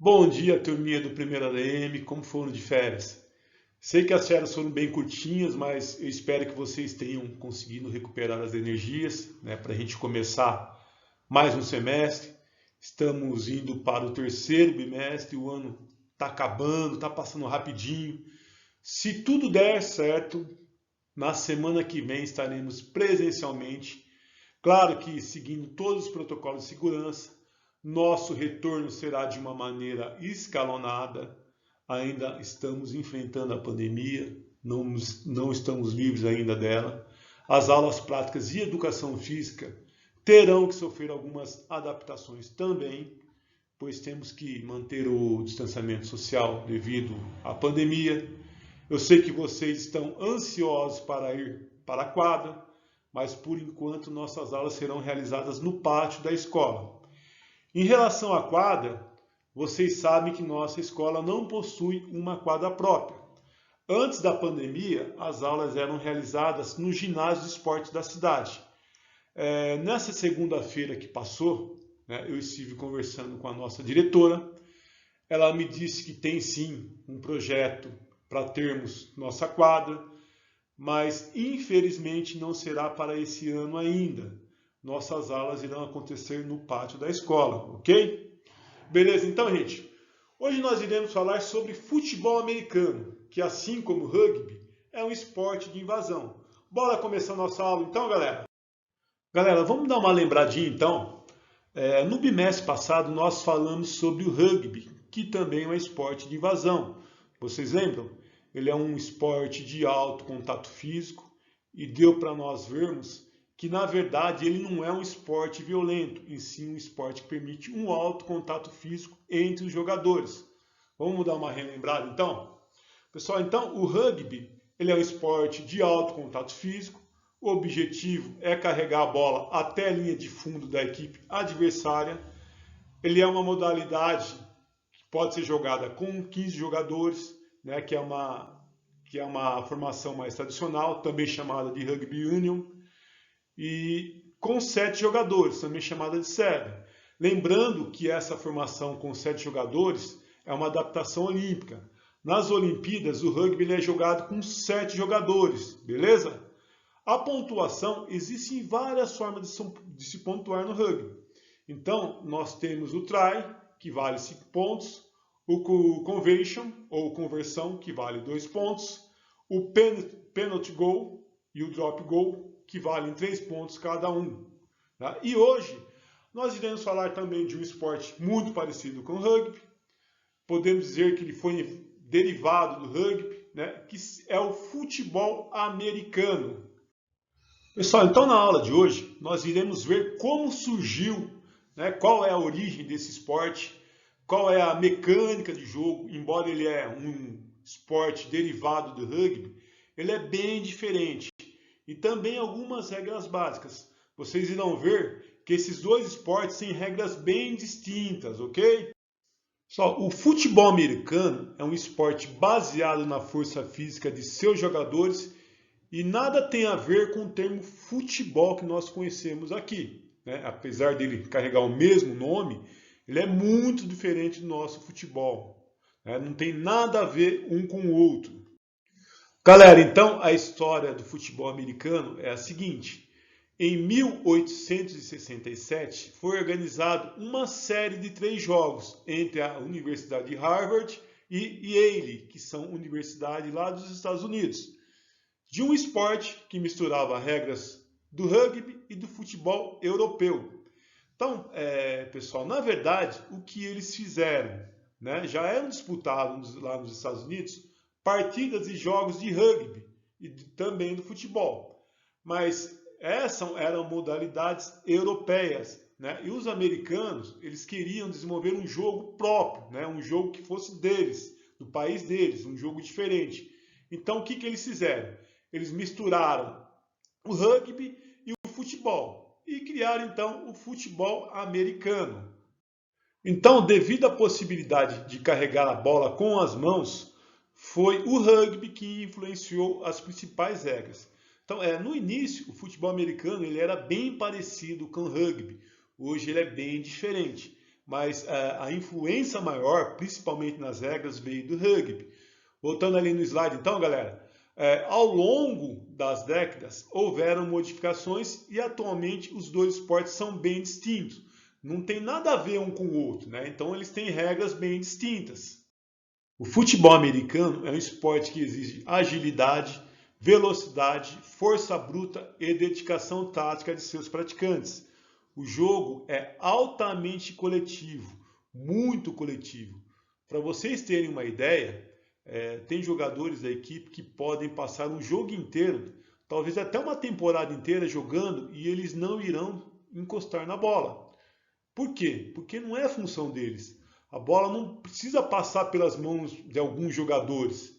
Bom dia, turminha do Primeiro ADM, como foram de férias? Sei que as férias foram bem curtinhas, mas eu espero que vocês tenham conseguido recuperar as energias, né, para a gente começar mais um semestre. Estamos indo para o terceiro bimestre, o ano está acabando, está passando rapidinho. Se tudo der certo, na semana que vem estaremos presencialmente, claro que seguindo todos os protocolos de segurança. Nosso retorno será de uma maneira escalonada. Ainda estamos enfrentando a pandemia, não estamos livres ainda dela. As aulas práticas de educação física terão que sofrer algumas adaptações também, pois temos que manter o distanciamento social devido à pandemia. Eu sei que vocês estão ansiosos para ir para a quadra, mas por enquanto nossas aulas serão realizadas no pátio da escola. Em relação à quadra, vocês sabem que nossa escola não possui uma quadra própria. Antes da pandemia, as aulas eram realizadas no ginásio de esportes da cidade. Nessa segunda-feira que passou, né, eu estive conversando com a nossa diretora. Ela me disse que tem sim um projeto para termos nossa quadra, mas infelizmente não será para esse ano ainda. Nossas aulas irão acontecer no pátio da escola, ok? Beleza, então, gente. Hoje nós iremos falar sobre futebol americano, que assim como o rugby, é um esporte de invasão. Bora começar nossa aula então, galera? Galera, vamos dar uma lembradinha então. No bimestre passado nós falamos sobre o rugby, que também é um esporte de invasão. Vocês lembram? Ele é um esporte de alto contato físico e deu para nós vermos que, na verdade, ele não é um esporte violento, em si um esporte que permite um alto contato físico entre os jogadores. Vamos dar uma relembrada, então? Pessoal, então, o rugby ele é um esporte de alto contato físico. O objetivo é carregar a bola até a linha de fundo da equipe adversária. Ele é uma modalidade que pode ser jogada com 15 jogadores, né, que é uma formação mais tradicional, também chamada de Rugby Union, e com 7 jogadores, também chamada de Seven. Lembrando que essa formação com 7 jogadores é uma adaptação olímpica. Nas Olimpíadas, o rugby é jogado com 7 jogadores, beleza? A pontuação, existem várias formas de se pontuar no rugby. Então, nós temos o try, que vale 5 pontos, o conversion, ou conversão, que vale 2 pontos, o penalty goal e o drop goal, que valem 3 pontos cada um. Tá? E hoje, nós iremos falar também de um esporte muito parecido com o rugby. Podemos dizer que ele foi derivado do rugby, né? Que é o futebol americano. Pessoal, então na aula de hoje nós iremos ver como surgiu, né, qual é a origem desse esporte, qual é a mecânica de jogo. Embora ele é um esporte derivado do rugby, ele é bem diferente. E também algumas regras básicas. Vocês irão ver que esses dois esportes têm regras bem distintas, ok? Pessoal, o futebol americano é um esporte baseado na força física de seus jogadores e nada tem a ver com o termo futebol que nós conhecemos aqui, né? Apesar dele carregar o mesmo nome, ele é muito diferente do nosso futebol, né? Não tem nada a ver um com o outro. Galera, então a história do futebol americano é a seguinte. Em 1867 foi organizado uma série de 3 jogos entre a Universidade de Harvard e Yale, que são universidades lá dos Estados Unidos, de um esporte que misturava regras do rugby e do futebol europeu. Então, pessoal, na verdade, o que eles fizeram, né, já eram disputados lá nos Estados Unidos partidas e jogos de rugby e também do futebol, mas essas eram modalidades europeias, né? E os americanos eles queriam desenvolver um jogo próprio, né? Um jogo que fosse deles, do país deles, um jogo diferente. Então, o que eles fizeram? Eles misturaram o rugby e o futebol e criaram então o futebol americano. Então, devido à possibilidade de carregar a bola com as mãos, foi o rugby que influenciou as principais regras. Então, no início, o futebol americano ele era bem parecido com o rugby. Hoje ele é bem diferente. mas a influência maior, principalmente nas regras, veio do rugby. Voltando ali no slide então, galera, ao longo das décadas houveram modificações e atualmente os dois esportes são bem distintos. Não tem nada a ver um com o outro, né? Então eles têm regras bem distintas. O futebol americano é um esporte que exige agilidade, velocidade, força bruta e dedicação tática de seus praticantes. O jogo é altamente coletivo, muito coletivo. Para vocês terem uma ideia, tem jogadores da equipe que podem passar um jogo inteiro, talvez até uma temporada inteira jogando e eles não irão encostar na bola. Por quê? Porque não é a função deles. A bola não precisa passar pelas mãos de alguns jogadores.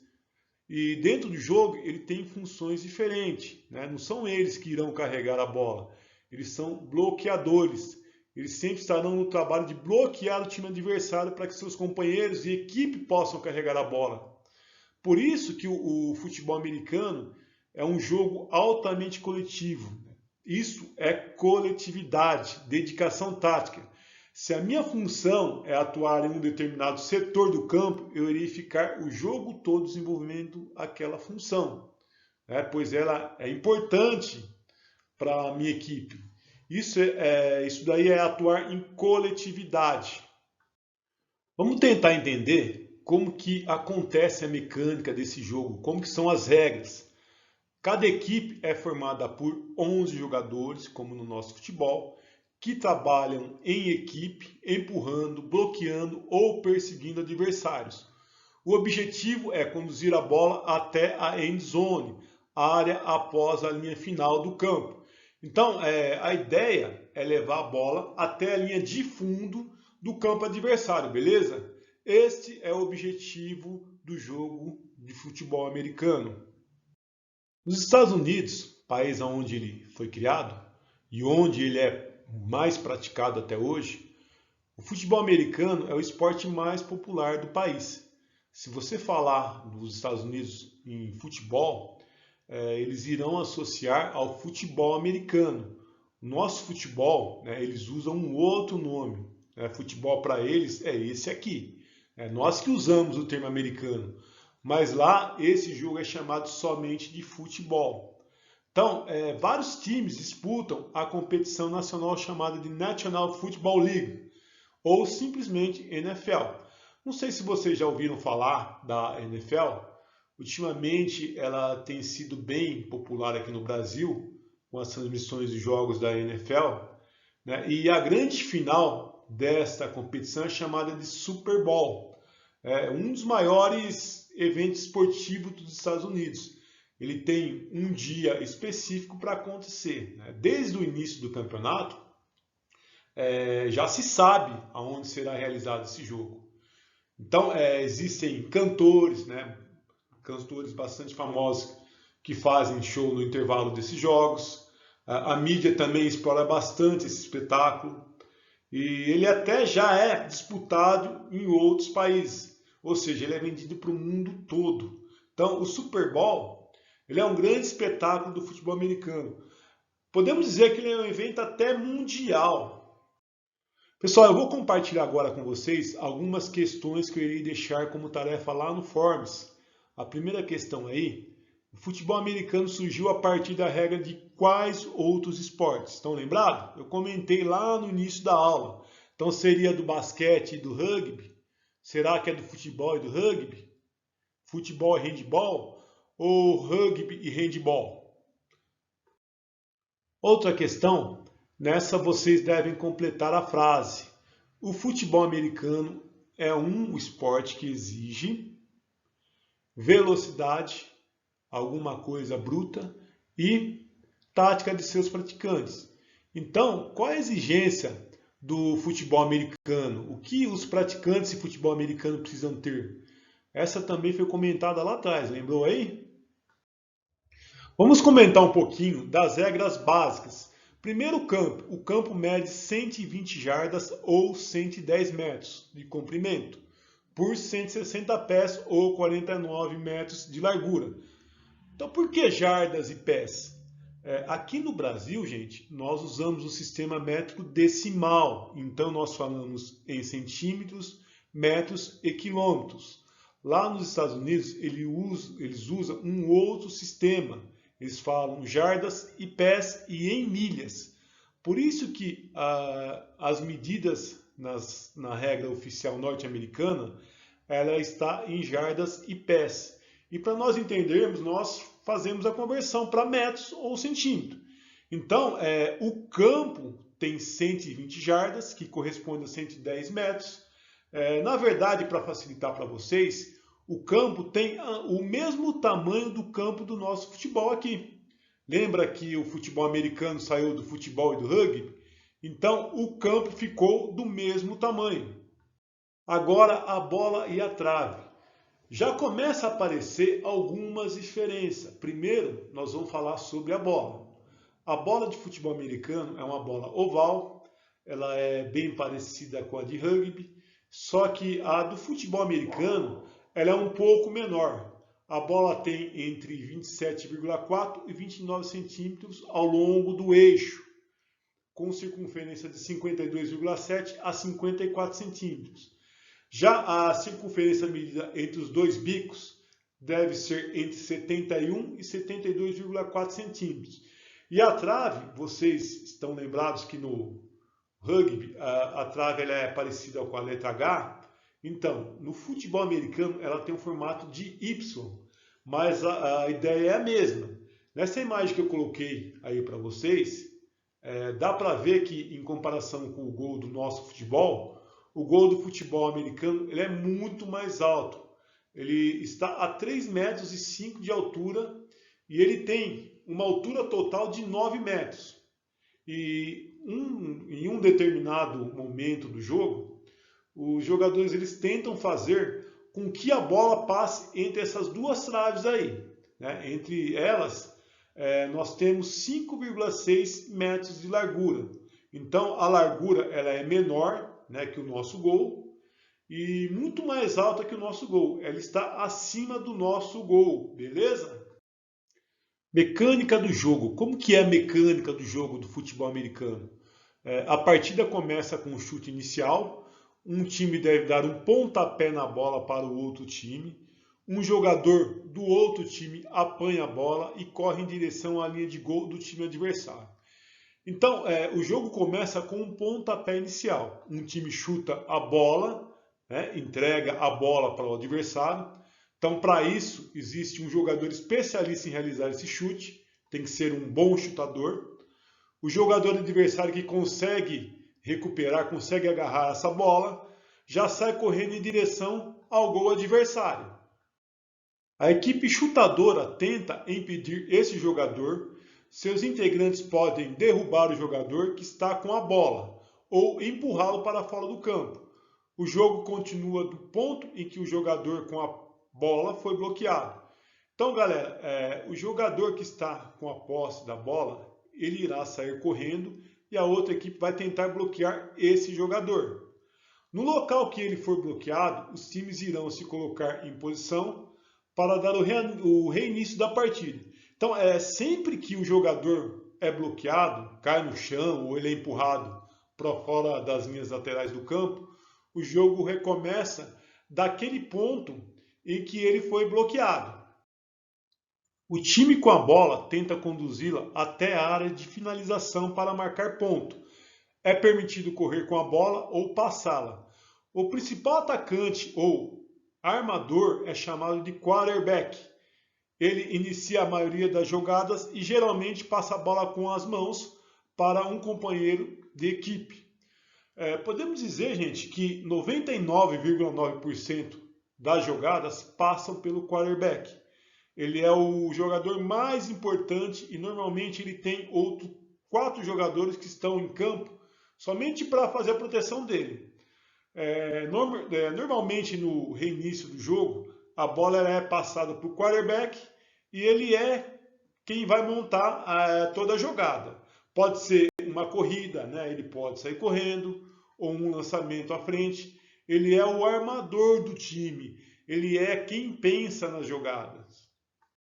E dentro do jogo ele tem funções diferentes, né? Não são eles que irão carregar a bola. Eles são bloqueadores. Eles sempre estarão no trabalho de bloquear o time adversário para que seus companheiros e equipe possam carregar a bola. Por isso que o futebol americano é um jogo altamente coletivo. Isso é coletividade, dedicação tática. Se a minha função é atuar em um determinado setor do campo, eu irei ficar o jogo todo desenvolvendo aquela função, né? Pois ela é importante para a minha equipe. Isso daí é atuar em coletividade. Vamos tentar entender como que acontece a mecânica desse jogo, como que são as regras. Cada equipe é formada por 11 jogadores, como no nosso futebol, que trabalham em equipe, empurrando, bloqueando ou perseguindo adversários. O objetivo é conduzir a bola até a end zone, área após a linha final do campo. Então, a ideia é levar a bola até a linha de fundo do campo adversário, beleza? Este é o objetivo do jogo de futebol americano. Nos Estados Unidos, país onde ele foi criado e onde ele é mais praticado até hoje, o futebol americano é o esporte mais popular do país. Se você falar dos Estados Unidos em futebol, eles irão associar ao futebol americano. O nosso futebol, né, eles usam um outro nome. Futebol para eles é esse aqui. É nós que usamos o termo americano. Mas lá esse jogo é chamado somente de futebol. Então, vários times disputam a competição nacional chamada de National Football League, ou simplesmente NFL. Não sei se vocês já ouviram falar da NFL. Ultimamente ela tem sido bem popular aqui no Brasil, com as transmissões de jogos da NFL, né? E a grande final desta competição é chamada de Super Bowl. É um dos maiores eventos esportivos dos Estados Unidos. Ele tem um dia específico para acontecer, né? Desde o início do campeonato, já se sabe aonde será realizado esse jogo. Então, existem cantores, né? Cantores bastante famosos que fazem show no intervalo desses jogos. A mídia também explora bastante esse espetáculo. E ele até já é disputado em outros países. Ou seja, ele é vendido para o mundo todo. Então, o Super Bowl, ele é um grande espetáculo do futebol americano. Podemos dizer que ele é um evento até mundial. Pessoal, eu vou compartilhar agora com vocês algumas questões que eu irei deixar como tarefa lá no Forms. A primeira questão aí, o futebol americano surgiu a partir da regra de quais outros esportes? Estão lembrados? Eu comentei lá no início da aula. Então seria do basquete e do rugby? Será que é do futebol e do rugby? Futebol e handebol? Ou rugby e handebol? Outra questão, nessa vocês devem completar a frase. O futebol americano é um esporte que exige velocidade, alguma coisa bruta e tática de seus praticantes. Então, qual a exigência do futebol americano? O que os praticantes de futebol americano precisam ter? Essa também foi comentada lá atrás, lembrou aí? Vamos comentar um pouquinho das regras básicas. Primeiro campo. O campo mede 120 jardas ou 110 metros de comprimento por 160 pés ou 49 metros de largura. Então, por que jardas e pés? Aqui no Brasil, gente, nós usamos o sistema métrico decimal. Então, nós falamos em centímetros, metros e quilômetros. Lá nos Estados Unidos, eles usam um outro sistema. Eles falam jardas e pés e em milhas. Por isso que as medidas na regra oficial norte-americana, ela está em jardas e pés. E para nós entendermos, nós fazemos a conversão para metros ou centímetro. Então, o campo tem 120 jardas, que corresponde a 110 metros. Na verdade, para facilitar para vocês, o campo tem o mesmo tamanho do campo do nosso futebol aqui. Lembra que o futebol americano saiu do futebol e do rugby? Então, o campo ficou do mesmo tamanho. Agora, a bola e a trave. Já começa a aparecer algumas diferenças. Primeiro, nós vamos falar sobre a bola. A bola de futebol americano é uma bola oval, ela é bem parecida com a de rugby, só que a do futebol americano ela é um pouco menor. A bola tem entre 27,4 e 29 centímetros ao longo do eixo, com circunferência de 52,7 a 54 centímetros. Já a circunferência medida entre os dois bicos deve ser entre 71 e 72,4 centímetros. E a trave, vocês estão lembrados que no rugby a trave ela é parecida com a letra H? Então, no futebol americano ela tem um formato de Y, mas a ideia é a mesma. Nessa imagem que eu coloquei aí para vocês, dá para ver que em comparação com o gol do nosso futebol, o gol do futebol americano ele é muito mais alto. Ele está a 3,5 metros de altura e ele tem uma altura total de 9 metros. E em um determinado momento do jogo, os jogadores eles tentam fazer com que a bola passe entre essas duas traves aí. Né? Entre elas, nós temos 5,6 metros de largura. Então, a largura ela é menor, né, que o nosso gol e muito mais alta que o nosso gol. Ela está acima do nosso gol, beleza? Mecânica do jogo. Como que é a mecânica do jogo do futebol americano? A partida começa com um chute inicial. Um time deve dar um pontapé na bola para o outro time. Um jogador do outro time apanha a bola e corre em direção à linha de gol do time adversário. Então, o jogo começa com um pontapé inicial. Um time chuta a bola, né, entrega a bola para o adversário. Então, para isso, existe um jogador especialista em realizar esse chute. Tem que ser um bom chutador. O jogador adversário que consegue recuperar, consegue agarrar essa bola, já sai correndo em direção ao gol adversário. A equipe chutadora tenta impedir esse jogador. Seus integrantes podem derrubar o jogador que está com a bola ou empurrá-lo para fora do campo. O jogo continua do ponto em que o jogador com a bola foi bloqueado. Então, galera, o jogador que está com a posse da bola, ele irá sair correndo e a outra equipe vai tentar bloquear esse jogador. No local que ele for bloqueado, os times irão se colocar em posição para dar o reinício da partida. Então, sempre que o jogador é bloqueado, cai no chão ou ele é empurrado para fora das linhas laterais do campo, o jogo recomeça daquele ponto em que ele foi bloqueado. O time com a bola tenta conduzi-la até a área de finalização para marcar ponto. É permitido correr com a bola ou passá-la. O principal atacante ou armador é chamado de quarterback. Ele inicia a maioria das jogadas e geralmente passa a bola com as mãos para um companheiro de equipe. Podemos dizer, gente, que 99,9% das jogadas passam pelo quarterback. Ele é o jogador mais importante e normalmente ele tem outros 4 jogadores que estão em campo somente para fazer a proteção dele. Normalmente no reinício do jogo, a bola é passada para o quarterback e ele é quem vai montar toda a jogada. Pode ser uma corrida, né? Ele pode sair correndo, ou um lançamento à frente. Ele é o armador do time, ele é quem pensa nas jogadas.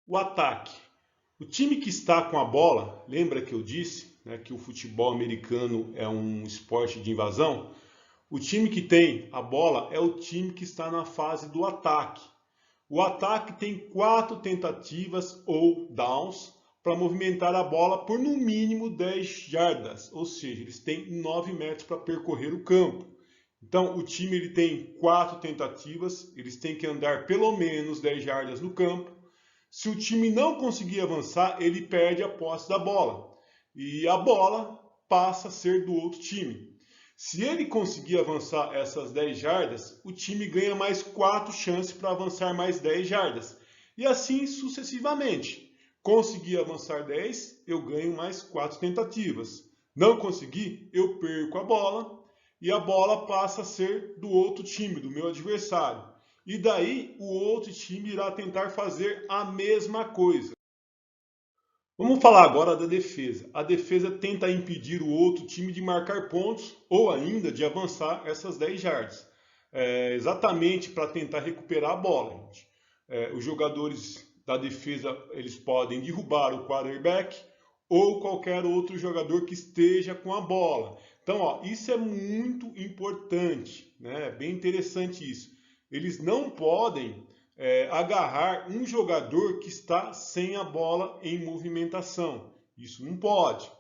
O ataque. O time que está com a bola, lembra que eu disse, né, que o futebol americano é um esporte de invasão? O time que tem a bola é o time que está na fase do ataque. O ataque tem 4 tentativas ou downs para movimentar a bola por no mínimo 10 jardas, ou seja, eles têm 9 metros para percorrer o campo. Então, o time ele tem 4 tentativas, eles têm que andar pelo menos 10 jardas no campo. Se o time não conseguir avançar, ele perde a posse da bola e a bola passa a ser do outro time. Se ele conseguir avançar essas 10 jardas, o time ganha mais 4 chances para avançar mais 10 jardas. E assim sucessivamente. Conseguir avançar 10, eu ganho mais 4 tentativas. Não conseguir, eu perco a bola e a bola passa a ser do outro time, do meu adversário. E daí o outro time irá tentar fazer a mesma coisa. Vamos falar agora da defesa. A defesa tenta impedir o outro time de marcar pontos ou ainda de avançar essas 10 jardas. Exatamente para tentar recuperar a bola, gente. Os jogadores da defesa eles podem derrubar o quarterback ou qualquer outro jogador que esteja com a bola. Então, ó, isso é muito importante, né? É bem interessante isso. Eles não podem agarrar um jogador que está sem a bola em movimentação. Isso não pode,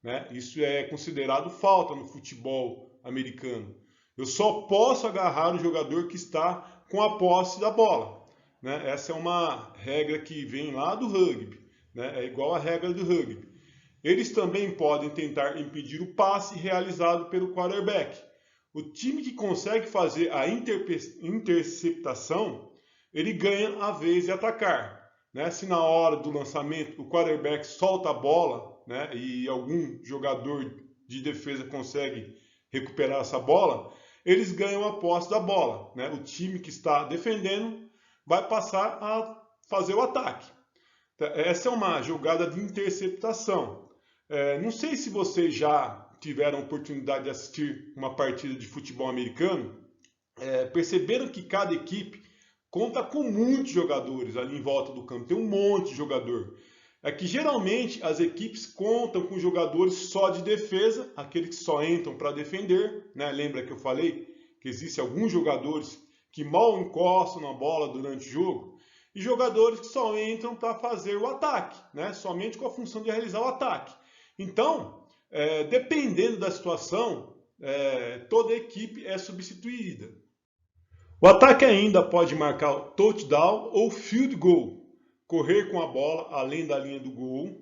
né? Isso é considerado falta no futebol americano. Eu só posso agarrar o jogador que está com a posse da bola, né? Essa é uma regra que vem lá do rugby, né? É igual a regra do rugby. Eles também podem tentar impedir o passe realizado pelo quarterback. O time que consegue fazer a interceptação, ele ganha a vez de atacar, né? Se na hora do lançamento o quarterback solta a bola, né, e algum jogador de defesa consegue recuperar essa bola, eles ganham a posse da bola, né? O time que está defendendo vai passar a fazer o ataque. Essa é uma jogada de interceptação. Não sei se vocês já tiveram a oportunidade de assistir uma partida de futebol americano, perceberam que cada equipe conta com muitos jogadores ali em volta do campo, tem um monte de jogador. É que geralmente as equipes contam com jogadores só de defesa, aqueles que só entram para defender, né? Lembra que eu falei que existem alguns jogadores que mal encostam na bola durante o jogo, e jogadores que só entram para fazer o ataque, né? Somente com a função de realizar o ataque. Então, dependendo da situação, toda a equipe é substituída. O ataque ainda pode marcar touchdown ou field goal, correr com a bola além da linha do gol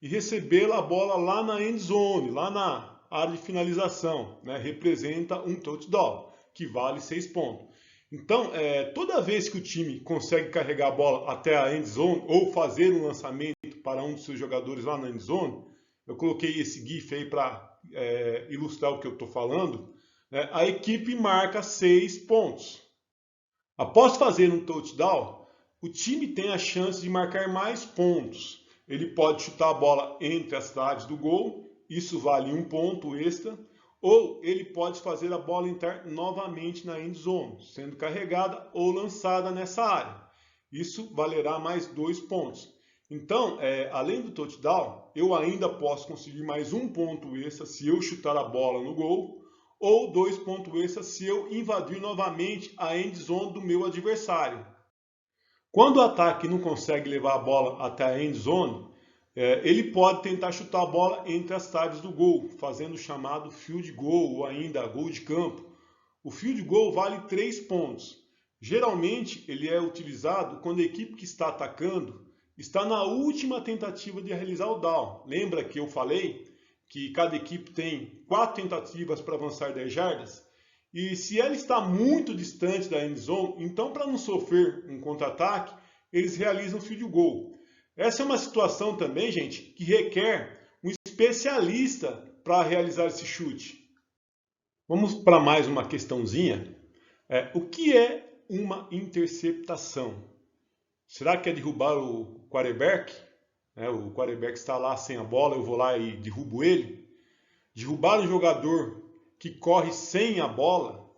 e receber a bola lá na end zone, lá na área de finalização, né? Representa um touchdown, que vale 6 pontos. Então, toda vez que o time consegue carregar a bola até a end zone ou fazer um lançamento para um dos seus jogadores lá na end zone, eu coloquei esse GIF aí para ilustrar o que eu estou falando, né? A equipe marca 6 pontos. Após fazer um touchdown, o time tem a chance de marcar mais pontos. Ele pode chutar a bola entre as traves do gol, isso vale 1 ponto extra, ou ele pode fazer a bola entrar novamente na end zone, sendo carregada ou lançada nessa área. Isso valerá mais 2 pontos. Então, além do touchdown, eu ainda posso conseguir mais 1 ponto extra se eu chutar a bola no gol, ou 2 pontos extras se eu invadir novamente a end zone do meu adversário. Quando o ataque não consegue levar a bola até a end zone, ele pode tentar chutar a bola entre as traves do gol, fazendo o chamado field goal ou ainda gol de campo. O field goal vale 3 pontos. Geralmente ele é utilizado quando a equipe que está atacando está na última tentativa de realizar o down. Lembra que eu falei que cada equipe tem 4 tentativas para avançar 10 jardas? E se ela está muito distante da end zone, então para não sofrer um contra-ataque, eles realizam field goal. Essa é uma situação também, gente, que requer um especialista para realizar esse chute. Vamos para mais uma questãozinha. O que é uma interceptação? Será que é derrubar o quarterback? O quarterback está lá sem a bola, eu vou lá e derrubo ele. Derrubar um jogador que corre sem a bola,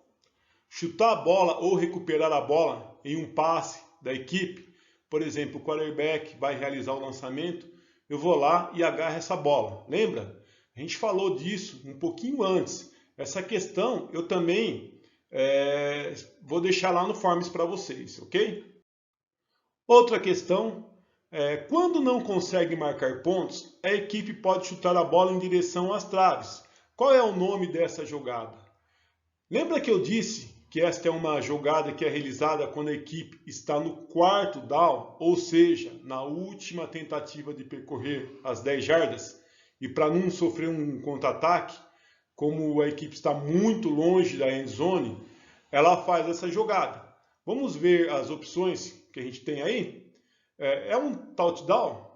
chutar a bola ou recuperar a bola em um passe da equipe, por exemplo, o quarterback vai realizar o lançamento, eu vou lá e agarro essa bola. Lembra? A gente falou disso um pouquinho antes. Essa questão eu também vou deixar lá no Forms para vocês, ok? Outra questão, quando não consegue marcar pontos, a equipe pode chutar a bola em direção às traves. Qual é o nome dessa jogada? Lembra que eu disse que esta é uma jogada que é realizada quando a equipe está no quarto down, ou seja, na última tentativa de percorrer as 10 jardas, e para não sofrer um contra-ataque, como a equipe está muito longe da end zone, ela faz essa jogada. Vamos ver as opções que a gente tem aí. É um touchdown?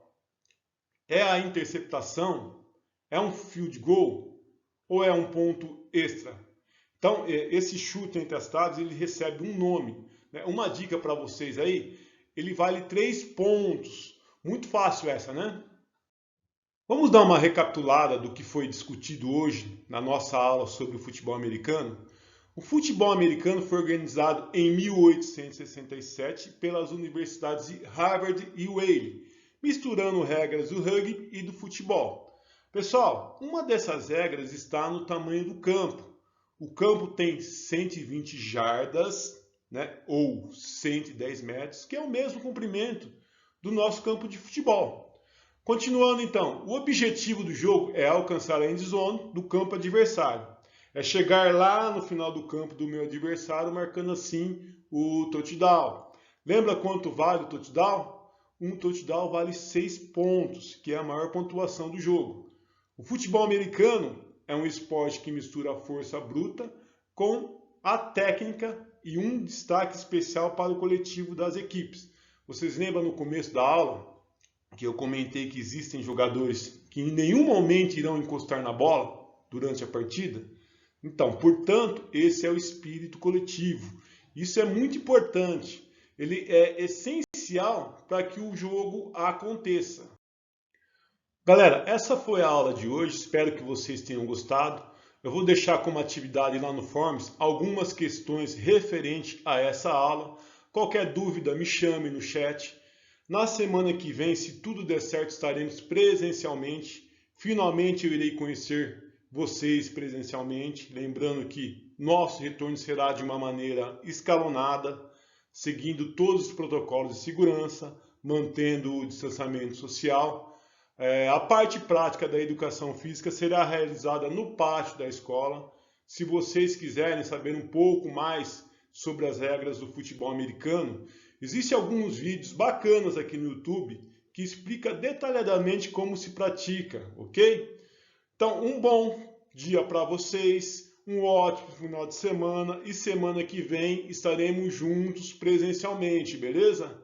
É a interceptação? É um field goal? Ou é um ponto extra? Então, esse chute entre as traves, ele recebe um nome. Uma dica para vocês aí, ele vale 3 pontos. Muito fácil essa, né? Vamos dar uma recapitulada do que foi discutido hoje na nossa aula sobre o futebol americano? O futebol americano foi organizado em 1867 pelas universidades de Harvard e Yale, misturando regras do rugby e do futebol. Pessoal, uma dessas regras está no tamanho do campo. O campo tem 120 jardas, ou 110 metros, que é o mesmo comprimento do nosso campo de futebol. Continuando então, o objetivo do jogo é alcançar a end zone do campo adversário. É chegar lá no final do campo do meu adversário, marcando assim o touchdown. Lembra quanto vale o touchdown? Um touchdown vale 6 pontos, que é a maior pontuação do jogo. O futebol americano é um esporte que mistura a força bruta com a técnica e um destaque especial para o coletivo das equipes. Vocês lembram no começo da aula que eu comentei que existem jogadores que em nenhum momento irão encostar na bola durante a partida? Então, portanto, esse é o espírito coletivo. Isso é muito importante. Ele é essencial para que o jogo aconteça. Galera, essa foi a aula de hoje. Espero que vocês tenham gostado. Eu vou deixar como atividade lá no Forms algumas questões referentes a essa aula. Qualquer dúvida, me chame no chat. Na semana que vem, se tudo der certo, estaremos presencialmente. Finalmente eu irei conhecer vocês presencialmente. Lembrando que nosso retorno será de uma maneira escalonada, seguindo todos os protocolos de segurança, mantendo o distanciamento social. A parte prática da educação física será realizada no pátio da escola. Se vocês quiserem saber um pouco mais sobre as regras do futebol americano, existem alguns vídeos bacanas aqui no YouTube que explica detalhadamente como se pratica, ok? Então, um bom dia para vocês, um ótimo final de semana e semana que vem estaremos juntos presencialmente, beleza?